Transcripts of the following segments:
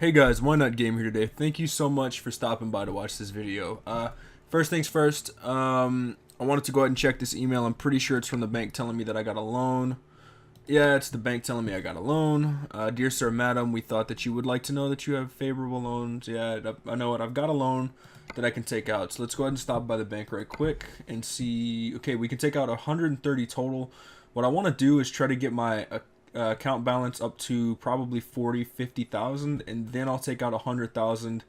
Hey guys, Why Not Game here today. Thank you so much for stopping by to watch this video. First things first, I wanted to go ahead and check this email. I'm pretty sure it's from the bank telling me that I got a loan. Yeah, it's the bank telling me I got a loan. Dear sir, madam, we thought that you would like to know that you have favorable loans. Yeah, I know it. I've got a loan that I can take out. So let's go ahead and stop by the bank right quick and see. Okay, we can take out 130 total. What I want to do is try to get my account balance up to probably 40-50,000, and then I'll take out 100,000,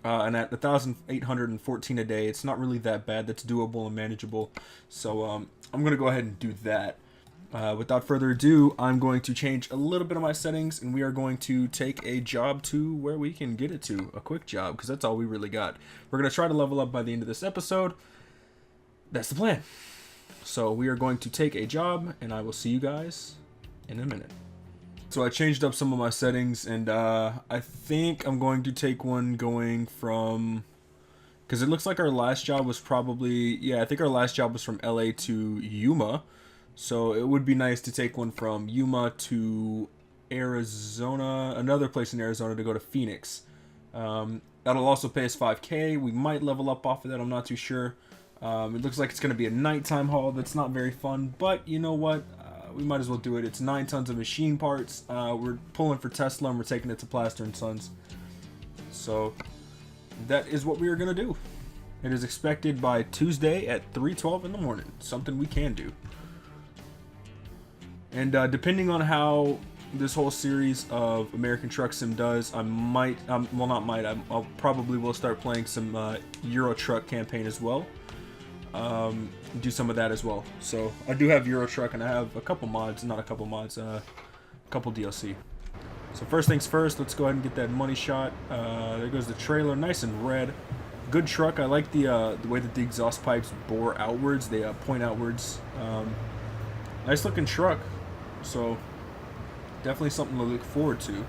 and at 1,814 a day, it's not really that bad. That's doable and manageable. So I'm gonna go ahead and do that. Without further ado, I'm going to change a little bit of my settings, and we are going to take a job to where we can get it to, a quick job, because that's all we really got. We're gonna try to level up by the end of this episode. That's the plan. So we are going to take a job, and I will see you guys in a minute. So I changed up some of my settings, and I think I'm going to take one going from, because it looks like our last job was probably, yeah, I think our last job was from LA to Yuma. So it would be nice to take one from Yuma to Arizona, another place in Arizona, to go to Phoenix. That'll also pay us 5K. We might level up off of that, I'm not too sure. It looks like it's going to be a nighttime haul. That's not very fun, but you know what? We might as well do it. It's 9 tons of machine parts. We're pulling for Tesla, and we're taking it to Plaster & Sons. So that is what we are going to do. It is expected by Tuesday at 3:12 in the morning. Something we can do. And depending on how this whole series of American Truck Sim does, I might, well, not might, I'll probably will start playing some Euro Truck campaign as well. Do some of that as well. So I do have Euro Truck, and I have a couple mods, not a couple mods, a couple DLC. So first things first, let's go ahead and get that money shot. There goes the trailer, nice and red. Good truck. I like the way that the exhaust pipes bore outwards. They point outwards. Nice looking truck. So definitely something to look forward to.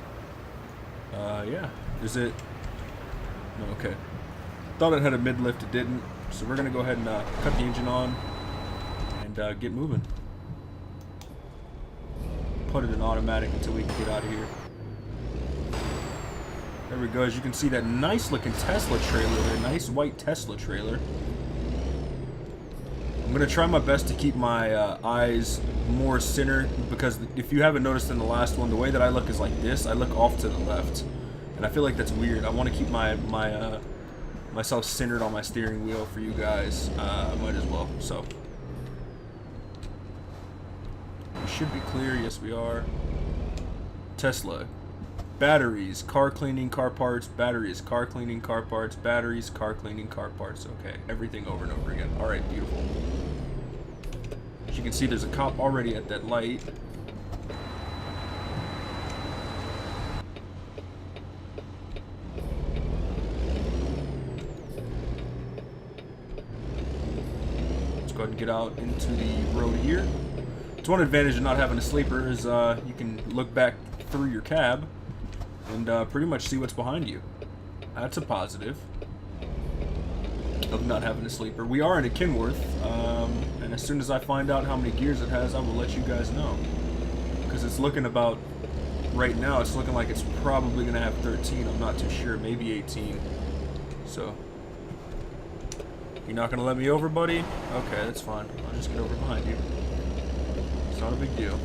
Yeah. Is it? No, okay. Thought it had a mid lift. It didn't. So we're going to go ahead and cut the engine on and get moving. Put it in automatic until we can get out of here. There we go. As you can see, that nice looking Tesla trailer there. Nice white Tesla trailer. I'm going to try my best to keep my eyes more centered, because if you haven't noticed in the last one, the way that I look is like this. I look off to the left. And I feel like that's weird. I want to keep myself centered on my steering wheel for you guys. Might as well. So we should be clear. Yes, we are. Tesla. Batteries, car cleaning, car parts, batteries, car cleaning, car parts, batteries, car cleaning, car parts. Okay, everything over and over again. All right, beautiful. As you can see, there's a cop already at that light. Go ahead and get out into the road here. It's one advantage of not having a sleeper is you can look back through your cab and pretty much see what's behind you. That's a positive of not having a sleeper. We are in a Kenworth, and as soon as I find out how many gears it has, I will let you guys know. Because it's looking about, right now, it's looking like it's probably going to have 13. I'm not too sure. Maybe 18. So you're not going to let me over, buddy? Okay, that's fine. I'll just get over behind you. It's not a big deal.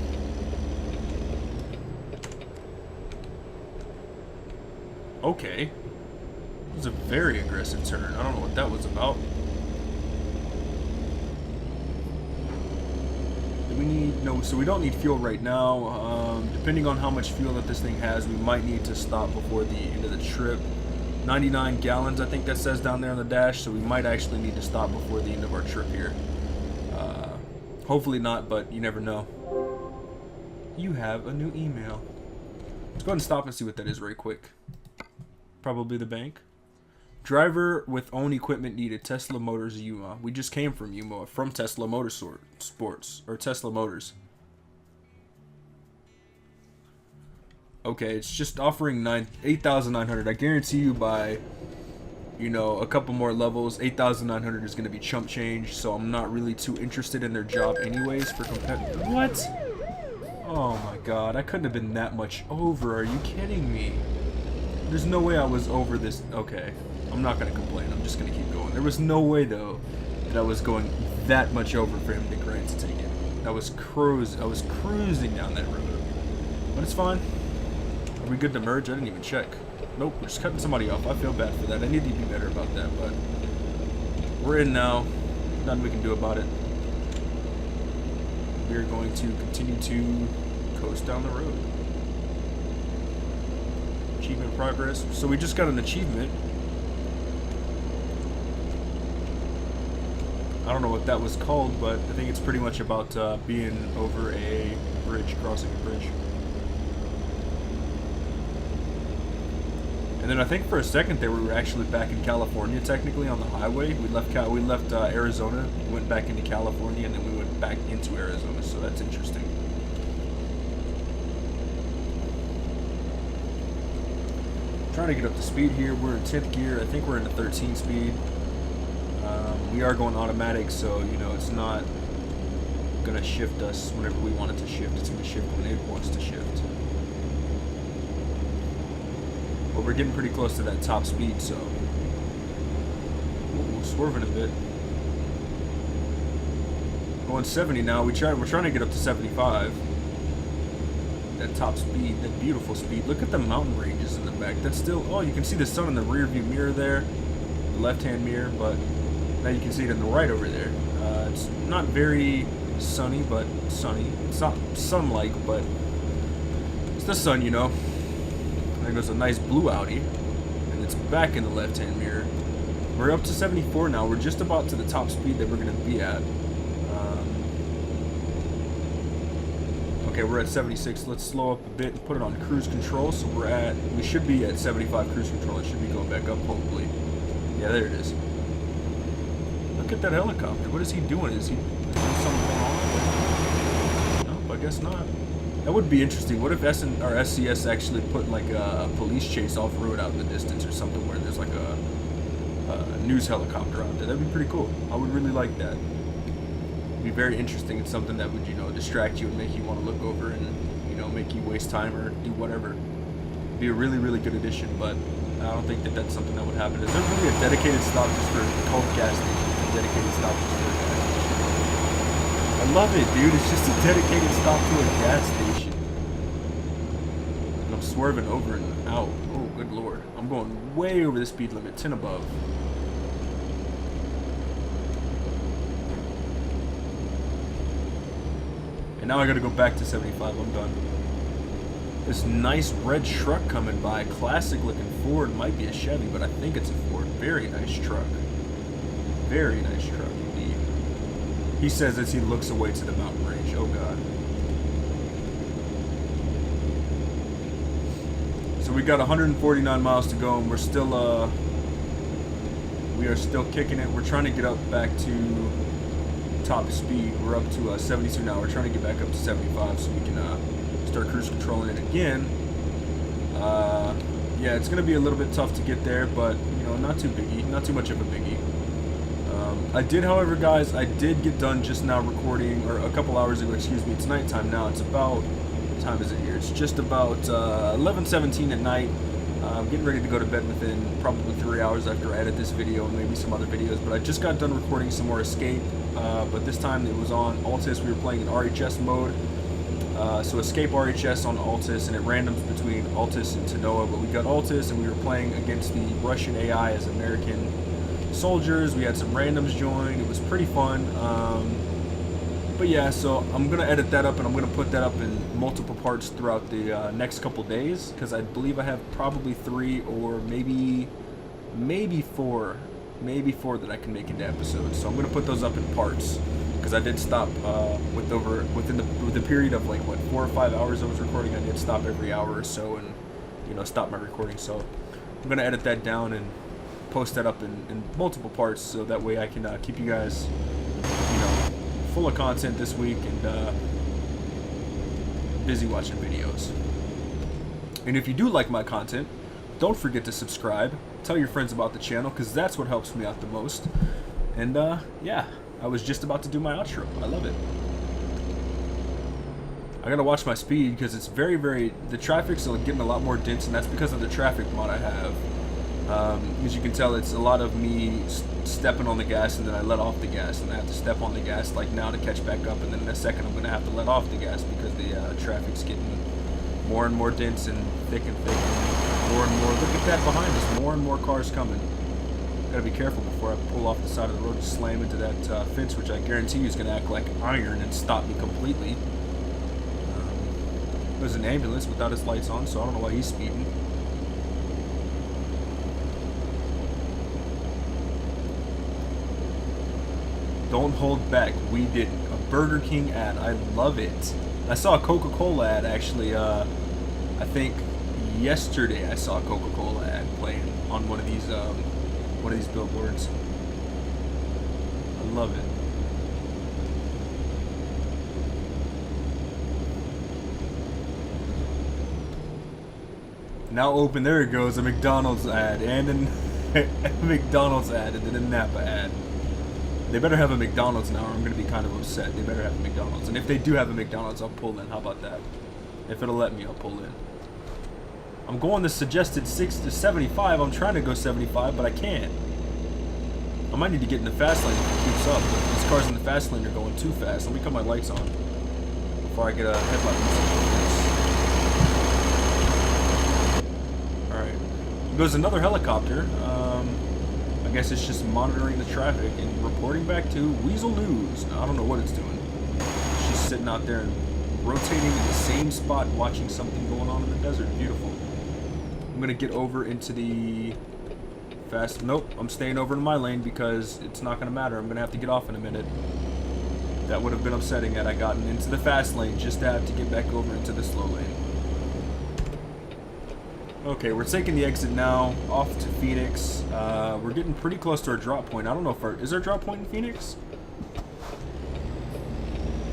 Okay. It was a very aggressive turn. I don't know what that was about. Do we need... No, so we don't need fuel right now. Depending on how much fuel that this thing has, we might need to stop before the end of the trip. 99 gallons, I think that says down there on the dash, so we might actually need to stop before the end of our trip here. Hopefully not, but you never know. You have a new email. Let's go ahead and stop and see what that is right quick. Probably the bank. Driver with own equipment needed, Tesla Motors Yuma. We just came from Yuma, from Tesla Motorsports, or Tesla Motors. Okay, it's just offering 8,900. I guarantee you by, you know, a couple more levels, 8,900 is going to be chump change, so I'm not really too interested in their job anyways for competitive. What? Oh my god, I couldn't have been that much over. Are you kidding me? There's no way I was over this. Okay, I'm not gonna complain. I'm just gonna keep going. There was no way though that I was going that much over for him to grant to take it. I was cruising down that road. But it's fine. Are we good to merge? I didn't even check. Nope, we're just cutting somebody off. I feel bad for that. I need to be better about that, but we're in now. Nothing we can do about it. We are going to continue to coast down the road. Achievement progress. So we just got an achievement. I don't know what that was called, but I think it's pretty much about being over a bridge, crossing a bridge. And then I think for a second there we were actually back in California, technically on the highway. We left Arizona, went back into California, and then we went back into Arizona. So that's interesting. Trying to get up to speed here. We're in 10th gear. I think we're in a 13 speed. We are going automatic, so you know it's not gonna shift us whenever we want it to shift. It's gonna shift when it wants to shift. But we're getting pretty close to that top speed, so ooh, swerving a bit. Going 70 now. We're trying to get up to 75. That top speed, that beautiful speed. Look at the mountain ranges in the back. That's still, oh, you can see the sun in the rear view mirror there, the left-hand mirror, but now you can see it in the right over there. It's not very sunny, but sunny. It's not sun-like, but it's the sun, you know. There goes a nice blue Audi, and it's back in the left-hand mirror. We're up to 74 now. We're just about to the top speed that we're going to be at. Okay, we're at 76. Let's slow up a bit and put it on cruise control. So we should be at 75 cruise control. It should be going back up, hopefully. Yeah, there it is. Look at that helicopter. What is he doing? Is he doing something wrong? Nope, I guess not. That would be interesting. What if SCS actually put like a police chase off-road out in the distance or something where there's like a news helicopter out there? That'd be pretty cool. I would really like that. It'd be very interesting. It's something that would, you know, distract you and make you want to look over and, you know, make you waste time or do whatever. It'd be a really, really good addition, but I don't think that that's something that would happen. Is there really a dedicated stop just for called gas station? A dedicated stop just for a gas station? I love it, dude. It's just a dedicated stop to a gas station. And I'm swerving over and out. Oh, good lord. I'm going way over the speed limit, 10 above. And now I gotta go back to 75. I'm done. This nice red truck coming by. Classic looking Ford. Might be a Chevy, but I think it's a Ford. Very nice truck. Very nice truck indeed. He says as he looks away to the mountain range. Oh god. So we got 149 miles to go, and we are still kicking it. We're trying to get up back to top speed. We're up to 72 now. We're trying to get back up to 75 so we can start cruise controlling it again. Yeah, it's gonna be a little bit tough to get there, but you know, not too biggie, not too much of a biggie. I did, however, guys, I did get done just now recording, or a couple hours ago, excuse me. It's nighttime now. It's about, what time is it here? It's just about 11:17 at night. I'm getting ready to go to bed within probably 3 hours after I edit this video and maybe some other videos. But I just got done recording some more Escape, but this time it was on Altis. We were playing in RHS mode. So Escape RHS on Altis, and it randoms between Altis and Tanoa. But we got Altis, and we were playing against the Russian AI as American soldiers. We had some randoms join. It was pretty fun. But yeah, so I'm going to edit that up, and I'm going to put that up in multiple parts throughout the next couple days, because I believe I have probably 3 or maybe 4 that I can make into episodes. So I'm going to put those up in parts, because I did stop within the period of like what 4 or 5 hours I was recording. I did stop every hour or so and, you know, stop my recording. So I'm going to edit that down and post that up in multiple parts, so that way I can keep you guys, you know, full of content this week and busy watching videos. And if you do like my content, don't forget to subscribe, tell your friends about the channel, because that's what helps me out the most. And yeah, I was just about to do my outro. I love it. I gotta watch my speed because it's the traffic's getting a lot more dense, and that's because of the traffic mod I have. As you can tell, it's a lot of me stepping on the gas, and then I let off the gas, and I have to step on the gas like now to catch back up, and then in a second I'm gonna have to let off the gas because the traffic's getting more and more dense and thick and more and more. Look at that behind us, more and more cars coming. Gotta be careful before I pull off the side of the road and slam into that fence, which I guarantee you is gonna act like iron and stop me completely. There's an ambulance without his lights on, so I don't know why he's speeding. Don't hold back. We didn't. A Burger King ad. I love it. I saw a Coca-Cola ad actually. I think yesterday I saw a Coca-Cola ad playing on one of these billboards. I love it. Now open. There it goes. A McDonald's ad and a McDonald's ad and then a Napa ad. They better have a McDonald's now or I'm going to be kind of upset. They better have a McDonald's. And if they do have a McDonald's, I'll pull in. How about that? If it'll let me, I'll pull in. I'm going the suggested 6 to 75. I'm trying to go 75, but I can't. I might need to get in the fast lane if it keeps up. But these cars in the fast lane are going too fast. Let me cut my lights on before I get a headlight message. Alright. There's another helicopter. I guess it's just monitoring the traffic and reporting back to Weasel News. I don't know what it's doing. She's sitting out there and rotating in the same spot, watching something going on in the desert. Beautiful. I'm gonna get over into the fast. Nope, I'm staying over in my lane because it's not gonna matter. I'm gonna have to get off in a minute. That would have been upsetting had I gotten into the fast lane just to have to get back over into the slow lane. Okay, we're taking the exit now, off to Phoenix. We're getting pretty close to our drop point. I don't know if is our drop point in Phoenix?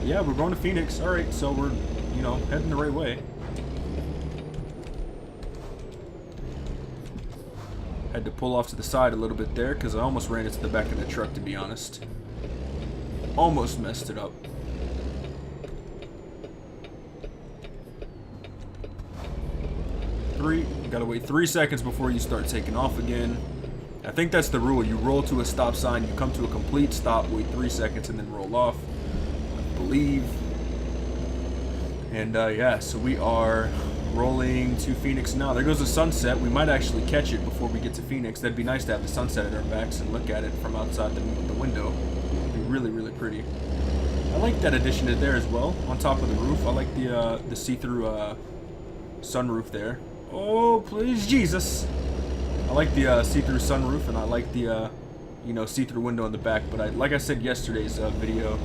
Yeah, we're going to Phoenix. Alright, so we're, you know, heading the right way. Had to pull off to the side a little bit there because I almost ran into the back of the truck, to be honest. Almost messed it up. Gotta wait 3 seconds before you start taking off again. I think that's the rule. You roll to a stop sign, you come to a complete stop, wait 3 seconds, and then roll off, I believe. And yeah, so we are rolling to Phoenix now. There goes the sunset. We might actually catch it before we get to Phoenix. That'd be nice to have the sunset at our backs and look at it from outside the window. It'd be really, really pretty. I like that addition to there as well, on top of the roof. I like the see-through sunroof there. Oh, please, Jesus. I like the see-through sunroof, and I like the, you know, see-through window in the back. But like I said yesterday's video,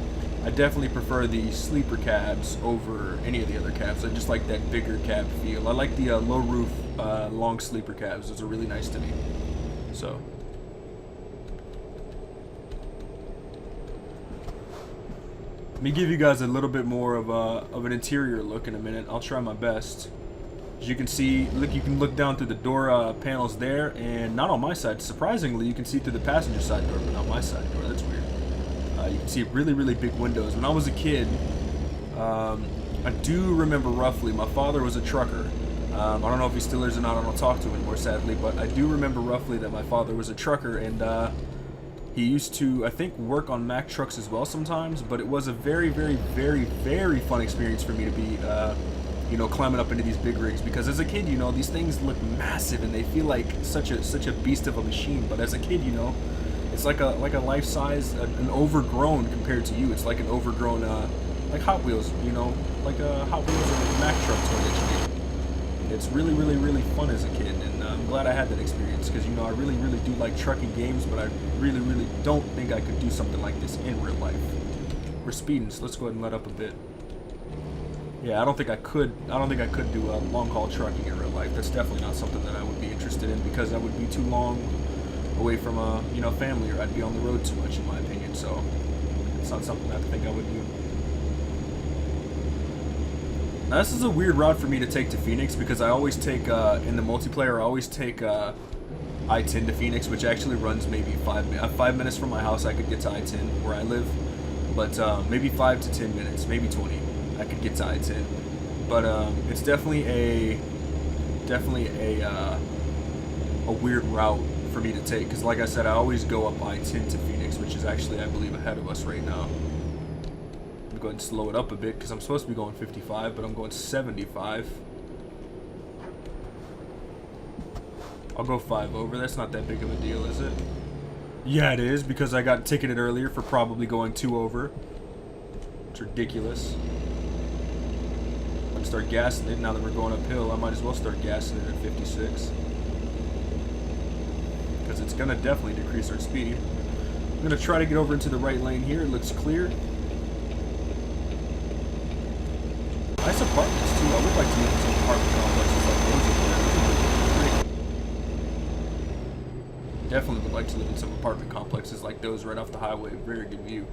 I definitely prefer the sleeper cabs over any of the other cabs. I just like that bigger cab feel. I like the low roof, long sleeper cabs. Those are really nice to me. So. Let me give you guys a little bit more of an interior look in a minute. I'll try my best. As you can see, look, you can look down through the door panels there, and not on my side. Surprisingly, you can see through the passenger side door, but not my side door. That's weird. You can see really, really big windows. When I was a kid, I do remember roughly, my father was a trucker. I don't know if he still is or not. I don't talk to him anymore, sadly, but I do remember roughly that my father was a trucker, and he used to, I think, work on Mack trucks as well sometimes, but it was a very, very, very, very fun experience for me to be you know, climbing up into these big rigs, because as a kid, you know, these things look massive and they feel like such a beast of a machine. But as a kid, you know, it's like a life size, an overgrown compared to you. It's like an overgrown, like Hot Wheels, you know, like a Hot Wheels or a Mack truck toy that you get. And it's really, really, really fun as a kid, and I'm glad I had that experience because, you know, I really, really do like trucking games, but I really, really don't think I could do something like this in real life. We're speeding, so let's go ahead and let up a bit. Yeah, I don't think I could do long haul trucking in real life. That's definitely not something that I would be interested in because I would be too long away from you know, family, or I'd be on the road too much, in my opinion. So it's not something I think I would do. Now, this is a weird route for me to take to Phoenix because I always take in the multiplayer. I always take I-10 to Phoenix, which actually runs maybe 5 minutes from my house. I could get to I-10 where I live, but maybe 5 to 10 minutes, maybe 20. I could get to I-10. But it's definitely a weird route for me to take, because like I said, I always go up I-10 to Phoenix, which is actually, I believe, ahead of us right now. I'm going to slow it up a bit because I'm supposed to be going 55, but I'm going 75. I'll go 5 over. That's not that big of a deal, is it? Yeah, it is, because I got ticketed earlier for probably going 2 over. It's ridiculous. I'm going to start gassing it now that we're going uphill. I might as well start gassing it at 56. Because it's going to definitely decrease our speed. I'm going to try to get over into the right lane here. It looks clear. Nice apartments, too. I would like to live in some apartment complexes like those over there. Definitely would like to live in some apartment complexes like those right off the highway. Very good view.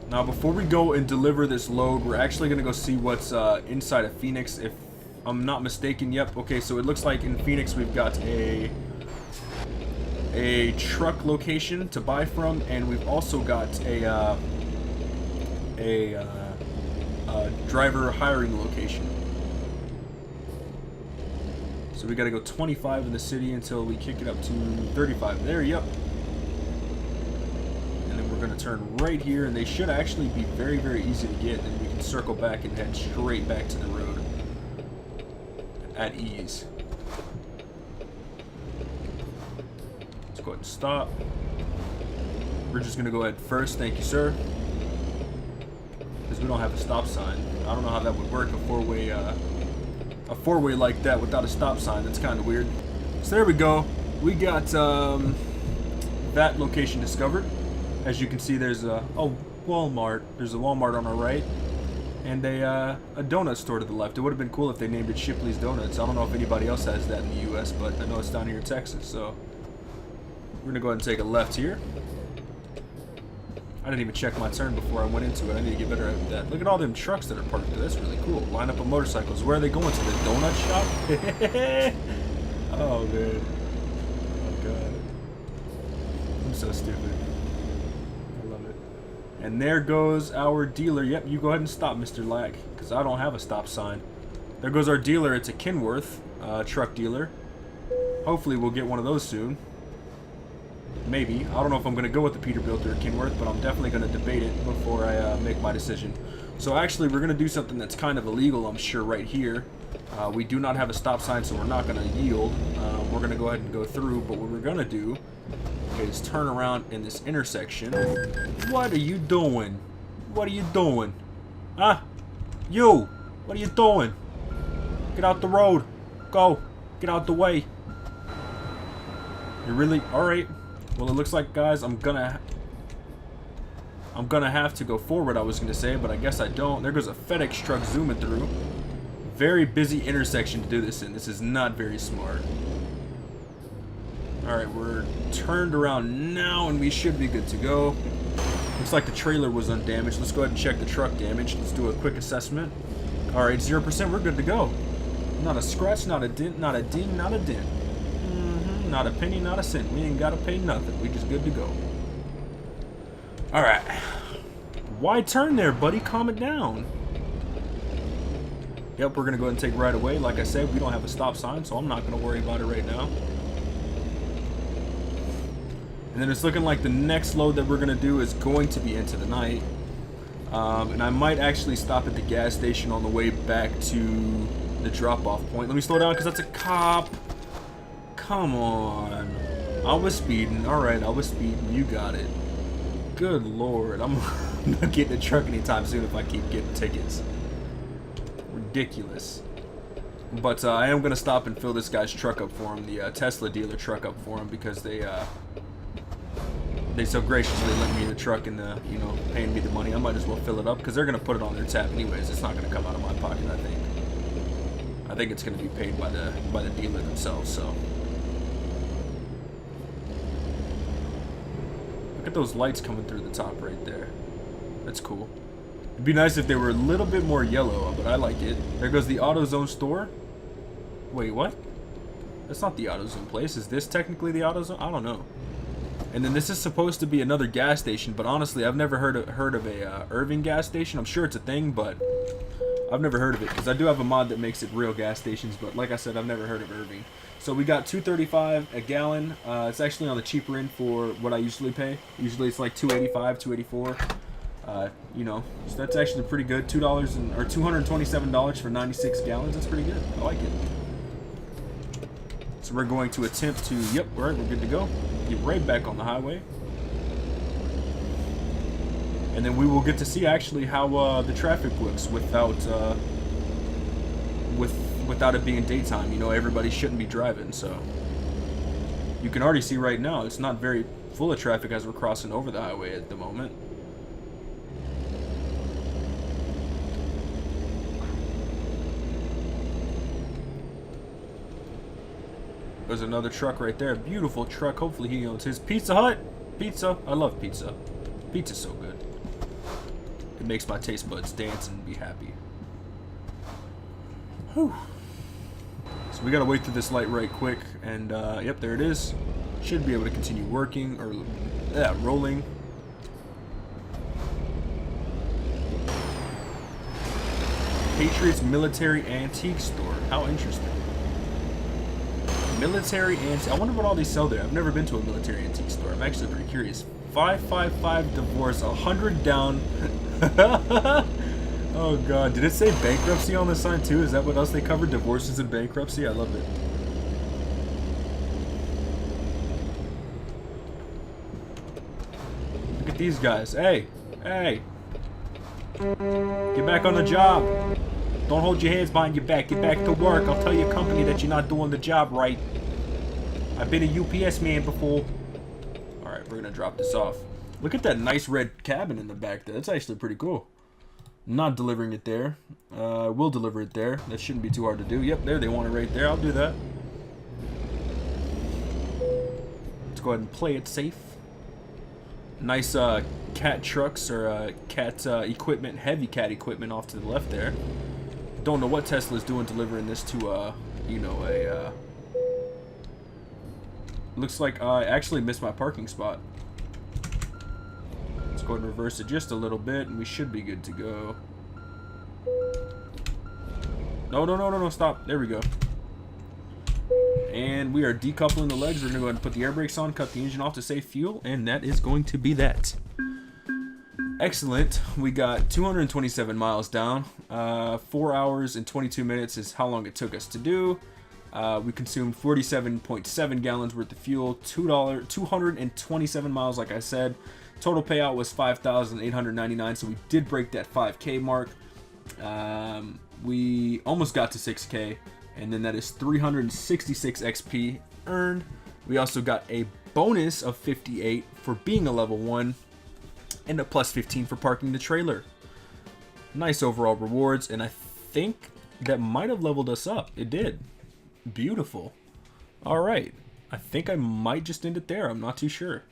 Now, before we go and deliver this load, we're actually going to go see what's inside of Phoenix, if I'm not mistaken. Yep. Okay, so it looks like in Phoenix we've got a truck location to buy from, and we've also got a driver hiring location. So we got to go 25 in the city until we kick it up to 35. There, yep. And then we're going to turn right here, and they should actually be very, very easy to get, and we can circle back and head straight back to the road at ease. Let's go ahead and stop. We're just going to go ahead first. Thank you, sir. Because we don't have a stop sign. I don't know how that would work, a four-way like that without a stop sign. That's kind of weird. So there we go. We got that location discovered. As you can see, there's a Walmart. There's a Walmart on our right, and a donut store to the left. It would have been cool if they named it Shipley's Donuts. I don't know if anybody else has that in the U.S., but I know it's down here in Texas. So we're gonna go ahead and take a left here. I didn't even check my turn before I went into it. I need to get better at that. Look at all them trucks that are parked there. That's really cool. Line up of motorcycles. Where are they going? To the donut shop? Oh, man. Oh, God. I'm so stupid. I love it. And there goes our dealer. Yep, you go ahead and stop, Mr. Lack, because I don't have a stop sign. There goes our dealer. It's a Kenworth truck dealer. Hopefully we'll get one of those soon. Maybe. I don't know if I'm going to go with the Peterbilt or Kenworth, but I'm definitely going to debate it before I make my decision. So actually, we're going to do something that's kind of illegal, I'm sure, right here. We do not have a stop sign, so we're not going to yield. We're going to go ahead and go through, but what we're going to do is turn around in this intersection. What are you doing? What are you doing? Huh? You! What are you doing? Get out the road. Go. Get out the way. You really... Alright. Well, it looks like, guys, I'm gonna have to go forward, I was gonna say, but I guess I don't. There goes a FedEx truck zooming through. Very busy intersection to do this in. This is not very smart. Alright, we're turned around now, and we should be good to go. Looks like the trailer was undamaged. Let's go ahead and check the truck damage. Let's do a quick assessment. Alright, 0%, we're good to go. Not a scratch, not a dent, not a ding, not a dent. Not a penny, not a cent. We ain't gotta pay nothing. We just good to go. Alright. Why turn there, buddy? Calm it down. Yep, we're gonna go ahead and take right away. Like I said, we don't have a stop sign, so I'm not gonna worry about it right now. And then it's looking like the next load that we're gonna do is going to be into the night. And I might actually stop at the gas station on the way back to the drop-off point. Let me slow down because that's a cop. Come on. I was speeding. Alright, I was speeding. You got it. Good lord. I'm not getting a truck anytime soon if I keep getting tickets. Ridiculous. But I am going to stop and fill this guy's truck up for him. The Tesla dealer truck up for him, because they so graciously let me in the truck and, you know, paying me the money. I might as well fill it up because they're going to put it on their tab anyways. It's not going to come out of my pocket, I think. I think it's going to be paid by the dealer themselves, so... Look at those lights coming through the top right there. That's cool. It'd be nice if they were a little bit more yellow, but I like it. There goes the AutoZone store. Wait, what? That's not the AutoZone place. Is this technically the AutoZone? I don't know. And then this is supposed to be another gas station, but honestly, I've never heard of a Irving gas station. I'm sure it's a thing, but I've never heard of it because I do have a mod that makes it real gas stations, but like I said, I've never heard of Irving. So we got $2.35 a gallon. It's actually on the cheaper end for what I usually pay. Usually it's like $2.85, $2.84. You know, so that's actually pretty good. $227 for 96 gallons. That's pretty good. I like it. So we're going to attempt to. Yep, all right, we're good to go. Get right back on the highway. And then we will get to see actually how the traffic looks without without it being daytime. You know, everybody shouldn't be driving, so you can already see right now it's not very full of traffic as we're crossing over the highway at the moment. There's another truck right there, beautiful truck. Hopefully he owns his Pizza Hut. Pizza, I love pizza. Pizza's so good. It makes my taste buds dance and be happy. Whew. So we gotta wait through this light right quick, and yep, there it is. Should be able to continue working, or rolling. Patriots Military Antique Store. How interesting. Military antique. I wonder what all they sell there. I've never been to a military antique store. I'm actually pretty curious. 555 divorce, 100 down. Oh god, did it say bankruptcy on the sign too? Is that what else they covered? Divorces and bankruptcy? I love it. Look at these guys. Hey, hey. Get back on the job. Don't hold your hands behind your back. Get back to work. I'll tell your company that you're not doing the job right. I've been a UPS man before. Alright, we're gonna drop this off. Look at that nice red cabin in the back there. That's actually pretty cool. Not delivering it there. We'll deliver it there. That shouldn't be too hard to do. Yep, there, they want it right there. I'll do that. Let's go ahead and play it safe. Nice cat trucks, or cat equipment, heavy cat equipment off to the left there. Don't know what Tesla's doing delivering this to, you know, a, looks like I actually missed my parking spot. Let's go ahead and reverse it just a little bit, and we should be good to go. No, stop. There we go. And we are decoupling the legs. We're going to go ahead and put the air brakes on, cut the engine off to save fuel, and that is going to be that. Excellent. We got 227 miles down. 4 hours and 22 minutes is how long it took us to do. We consumed 47.7 gallons worth of fuel, $227 miles, like I said. Total payout was $5,899, so we did break that 5K mark. We almost got to 6K, and then that is 366 XP earned. We also got a bonus of 58 for being a level 1, and a plus 15 for parking the trailer. Nice overall rewards, and I think that might have leveled us up. It did. Beautiful. Alright. I think I might just end it there. I'm not too sure.